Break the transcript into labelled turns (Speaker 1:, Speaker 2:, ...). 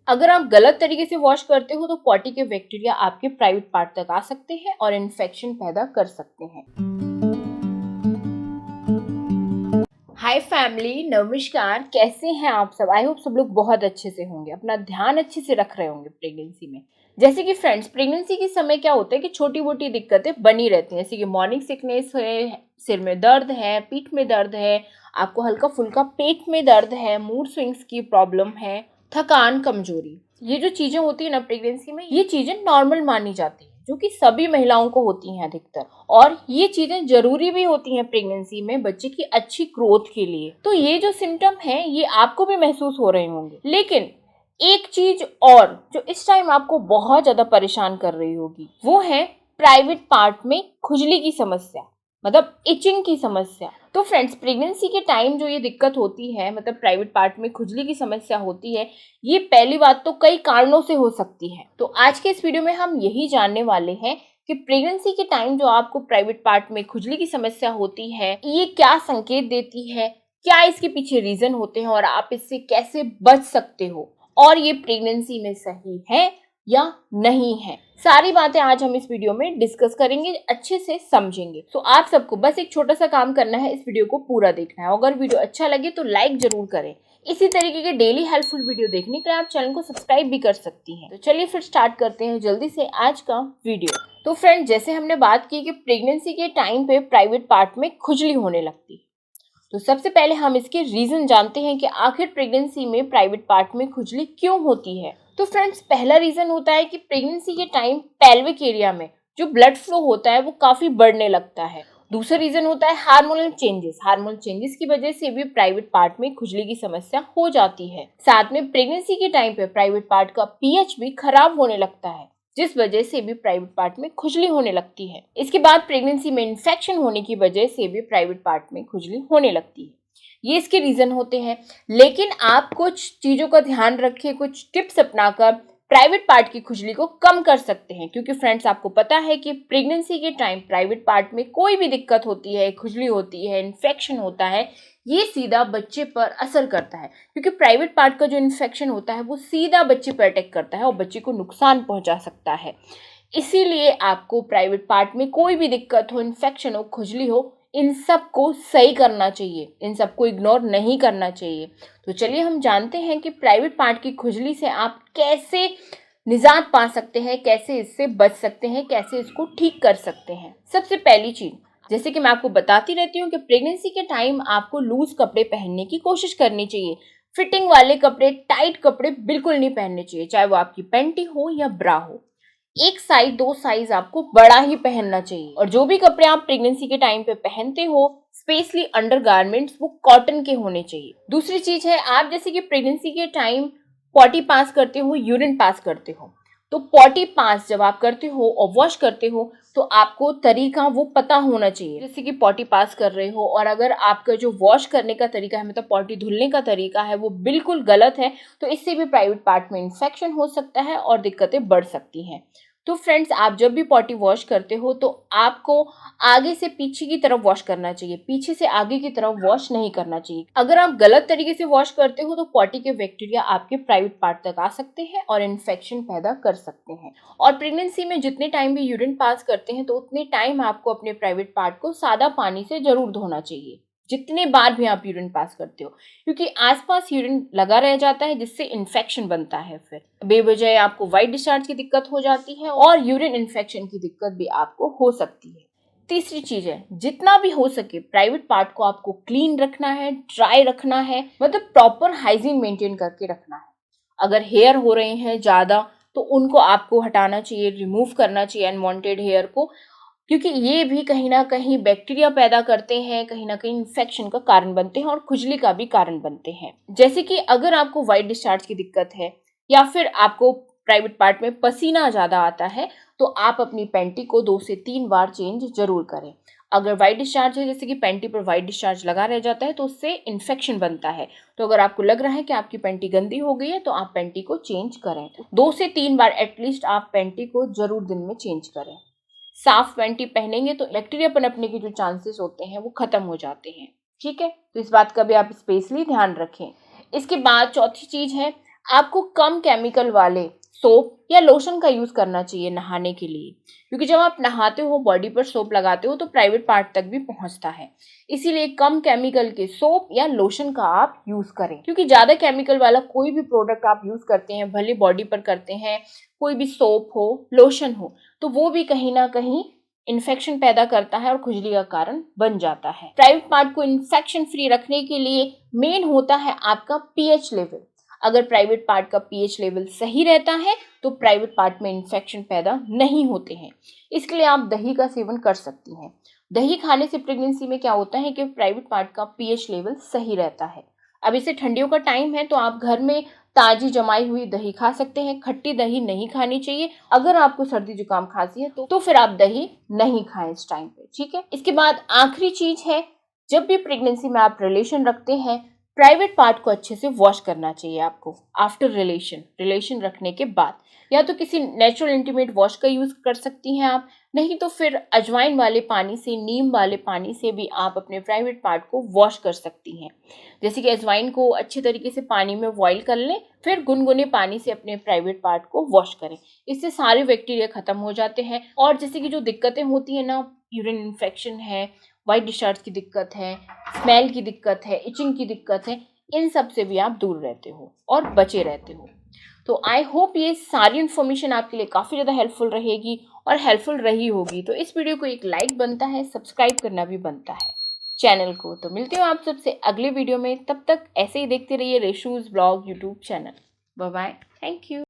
Speaker 1: अगर आप गलत तरीके से वॉश करते हो तो पॉटी के बैक्टीरिया आपके प्राइवेट पार्ट तक आ सकते हैं और इन्फेक्शन पैदा कर सकते हैं। हाय फैमिली, नमस्कार। कैसे हैं आप सब? आई होप सब लोग बहुत अच्छे से होंगे, अपना ध्यान अच्छे से रख रहे होंगे प्रेगनेंसी में। जैसे कि फ्रेंड्स, प्रेगनेंसी के समय क्या होता है कि छोटी मोटी दिक्कतें बनी रहती हैं, जैसे कि मॉर्निंग सिकनेस है, सिर में दर्द है, पीठ में दर्द है, आपको हल्का फुल्का पेट में दर्द है, मूड स्विंग्स की प्रॉब्लम है, थकान, कमजोरी। ये जो चीजें होती है ना प्रेगनेंसी में, ये चीजें नॉर्मल मानी जाती है, जो कि सभी महिलाओं को होती हैं अधिकतर। और ये चीजें जरूरी भी होती हैं प्रेगनेंसी में बच्चे की अच्छी ग्रोथ के लिए। तो ये जो सिम्टम है ये आपको भी महसूस हो रहे होंगे। लेकिन एक चीज और जो इस टाइम आपको बहुत ज्यादा परेशान कर रही होगी, वो है प्राइवेट पार्ट में खुजली की समस्या, मतलब इचिंग की समस्या। तो फ्रेंड्स, प्रेगनेंसी के टाइम जो ये दिक्कत होती है, मतलब प्राइवेट पार्ट में खुजली की समस्या होती है, ये पहली बात तो कई कारणों से हो सकती है। तो आज के इस वीडियो में हम यही जानने वाले हैं कि प्रेगनेंसी के टाइम जो आपको प्राइवेट पार्ट में खुजली की समस्या होती है, ये क्या संकेत देती है, क्या इसके पीछे रीजन होते हैं और आप इससे कैसे बच सकते हो, और ये प्रेगनेंसी में सही है या नहीं है। सारी बातें आज हम इस वीडियो में डिस्कस करेंगे, अच्छे से समझेंगे। तो आप सबको बस एक छोटा सा काम करना है, इस वीडियो को पूरा देखना है। अगर वीडियो अच्छा लगे तो लाइक जरूर करें। इसी तरीके के डेली हेल्पफुल वीडियो देखने के लिए आप चैनल को सब्सक्राइब भी कर सकती हैं। तो चलिए फिर स्टार्ट करते हैं जल्दी से आज का वीडियो। तो फ्रेंड, जैसे हमने बात की कि प्रेगनेंसी के टाइम पे प्राइवेट पार्ट में खुजली होने लगती है, तो सबसे पहले हम इसके रीजन जानते हैं कि आखिर प्रेगनेंसी में प्राइवेट पार्ट में खुजली क्यों होती है। तो फ्रेंड्स, पहला रीजन होता है कि प्रेगनेंसी के टाइम पेल्विक एरिया में जो ब्लड फ्लो होता है वो काफी बढ़ने लगता है। दूसरा रीजन होता है हार्मोनल चेंजेस। हार्मोनल चेंजेस की वजह से भी प्राइवेट पार्ट में खुजली की समस्या हो जाती है। साथ में प्रेगनेंसी के टाइम पे प्राइवेट पार्ट का पीएच भी खराब होने लगता है, जिस वजह से भी प्राइवेट पार्ट में खुजली होने लगती है। इसके बाद प्रेगनेंसी में इन्फेक्शन होने की वजह से भी प्राइवेट पार्ट में खुजली होने लगती है। ये इसके रीजन होते हैं। लेकिन आप कुछ चीजों का ध्यान रखें, कुछ टिप्स अपनाकर प्राइवेट पार्ट की खुजली को कम कर सकते हैं। क्योंकि फ्रेंड्स, आपको पता है कि प्रेगनेंसी के टाइम प्राइवेट पार्ट में कोई भी दिक्कत होती है, खुजली होती है, इन्फेक्शन होता है, ये सीधा बच्चे पर असर करता है। क्योंकि प्राइवेट पार्ट का जो इन्फेक्शन होता है वो सीधा बच्चे पर अटैक करता है और बच्चे को नुकसान पहुंचा सकता है। इसीलिए आपको प्राइवेट पार्ट में कोई भी दिक्कत हो, इन्फेक्शन हो, खुजली हो, इन सब को सही करना चाहिए, इन सबको इग्नोर नहीं करना चाहिए। तो चलिए हम जानते हैं कि प्राइवेट पार्ट की खुजली से आप कैसे निजात पा सकते हैं, कैसे इससे बच सकते हैं, कैसे इसको ठीक कर सकते हैं। सबसे पहली चीज, जैसे कि मैं आपको बताती रहती हूँ कि प्रेगनेंसी के टाइम आपको लूज कपड़े पहनने की कोशिश करनी चाहिए। फिटिंग वाले कपड़े, टाइट कपड़े बिल्कुल नहीं पहनने चाहिए, चाहे वो आपकी पैंटी हो या ब्रा हो। एक साइज, दो साइज आपको बड़ा ही पहनना चाहिए। और जो भी कपड़े आप प्रेगनेंसी के टाइम पे पहनते हो, स्पेशली अंडरगारमेंट्स, वो कॉटन के होने चाहिए। दूसरी चीज है, आप जैसे कि प्रेगनेंसी के टाइम पॉटी पास करते हो, यूरिन पास करते हो, तो पॉटी पास जब आप करते हो और वॉश करते हो तो आपको तरीका वो पता होना चाहिए। जैसे कि पॉटी पास कर रहे हो और अगर आपका जो वॉश करने का तरीका है, मतलब पॉटी धुलने का तरीका है, वो बिल्कुल गलत है, तो इससे भी प्राइवेट पार्ट में इन्फेक्शन हो सकता है और दिक्कतें बढ़ सकती हैं। तो फ्रेंड्स, आप जब भी पॉटी वॉश करते हो तो आपको आगे से पीछे की तरफ वॉश करना चाहिए, पीछे से आगे की तरफ वॉश नहीं करना चाहिए। अगर आप गलत तरीके से वॉश करते हो तो पॉटी के बैक्टीरिया आपके प्राइवेट पार्ट तक आ सकते हैं और इन्फेक्शन पैदा कर सकते हैं। और प्रेगनेंसी में जितने टाइम भी यूरिन पास करते हैं तो उतने टाइम आपको अपने प्राइवेट पार्ट को सादा पानी से जरूर धोना चाहिए, जितने बार भी आप यूरिन पास करते हो, क्योंकि आसपास यूरिन लगा रह जाता है, जिससे इन्फेक्शन बनता है। फिर बेवजह आपको व्हाइट डिस्चार्ज की दिक्कत हो जाती है और यूरिन इन्फेक्शन की दिक्कत भी आपको हो सकती है। तीसरी चीज है, जितना भी हो सके प्राइवेट पार्ट को आपको क्लीन रखना है, ड्राई रखना है, मतलब प्रॉपर हाइजीन मेंटेन करके रखना है। अगर हेयर हो रहे हैं ज्यादा तो उनको आपको हटाना चाहिए, रिमूव करना चाहिए अनवांटेड हेयर को, क्योंकि ये भी कहीं ना कहीं बैक्टीरिया पैदा करते हैं, कहीं ना कहीं इन्फेक्शन का कारण बनते हैं और खुजली का भी कारण बनते हैं। जैसे कि अगर आपको व्हाइट डिस्चार्ज की दिक्कत है या फिर आपको प्राइवेट पार्ट में पसीना ज्यादा आता है, तो आप अपनी पैंटी को 2 से 3 बार चेंज जरूर करें। अगर व्हाइट डिस्चार्ज है, जैसे कि पैंटी पर व्हाइट डिस्चार्ज लगा रह जाता है, तो उससे इन्फेक्शन बनता है। तो अगर आपको लग रहा है कि आपकी पैंटी गंदी हो गई है तो आप पैंटी को चेंज करें। 2 से 3 बार एटलीस्ट आप पैंटी को जरूर दिन में चेंज करें। साफ पैंटी पहनेंगे तो बैक्टीरिया पनपने के जो चांसेस होते हैं वो खत्म हो जाते हैं। ठीक है, तो इस बात का भी आप स्पेशली ध्यान रखें। इसके बाद चौथी चीज है, आपको कम केमिकल वाले सोप या लोशन का यूज करना चाहिए नहाने के लिए, क्योंकि जब आप नहाते हो बॉडी पर सोप लगाते हो तो प्राइवेट पार्ट तक भी पहुंचता है। इसीलिए कम केमिकल के सोप या लोशन का आप यूज करें, क्योंकि ज्यादा केमिकल वाला कोई भी प्रोडक्ट आप यूज करते हैं, भले बॉडी पर करते हैं, कोई भी सोप हो लोशन हो, तो वो भी कहीं ना कहीं इन्फेक्शन पैदा करता है और खुजली का कारण बन जाता है। प्राइवेट पार्ट को इन्फेक्शन फ्री रखने के लिए मेन होता है आपका पीएच लेवल। अगर प्राइवेट पार्ट का पीएच लेवल सही रहता है तो प्राइवेट पार्ट में इन्फेक्शन पैदा नहीं होते हैं। इसके लिए आप दही का सेवन कर सकती हैं। दही खाने से प्रेगनेंसी में क्या होता है कि प्राइवेट पार्ट का पीएच लेवल सही रहता है। अब इसे ठंडियों का टाइम है तो आप घर में ताजी जमाई हुई दही खा सकते हैं। खट्टी दही नहीं खानी चाहिए। अगर आपको सर्दी जुकाम खांसी है तो फिर आप दही नहीं खाएं इस टाइम पे, ठीक है। इसके बाद आखिरी चीज है, जब भी प्रेगनेंसी में आप रिलेशन रखते हैं, प्राइवेट पार्ट को अच्छे से वॉश करना चाहिए आपको। आफ्टर रिलेशन रखने के बाद या तो किसी नेचुरल इंटीमेट वॉश का यूज कर सकती हैं आप, नहीं तो फिर अजवाइन वाले पानी से, नीम वाले पानी से भी आप अपने प्राइवेट पार्ट को वॉश कर सकती हैं। जैसे कि अजवाइन को अच्छे तरीके से पानी में बॉईल कर लें, फिर गुनगुने पानी से अपने प्राइवेट पार्ट को वॉश करें। इससे सारे बैक्टीरिया खत्म हो जाते हैं। और जैसे कि जो दिक्कतें होती है ना, यूरिन इन्फेक्शन है, वाइट डिस्चार्ज की दिक्कत है, स्मेल की दिक्कत है, इचिंग की दिक्कत है, इन सब से भी आप दूर रहते हो और बचे रहते हो। तो आई होप ये सारी इन्फॉर्मेशन आपके लिए काफ़ी ज़्यादा हेल्पफुल रहेगी और हेल्पफुल रही होगी। तो इस वीडियो को एक लाइक बनता है, सब्सक्राइब करना भी बनता है चैनल को। तो मिलती हूँ आप सबसे अगले वीडियो में, तब तक ऐसे ही देखते रहिए रेशूज blog YouTube channel. Bye bye, thank you.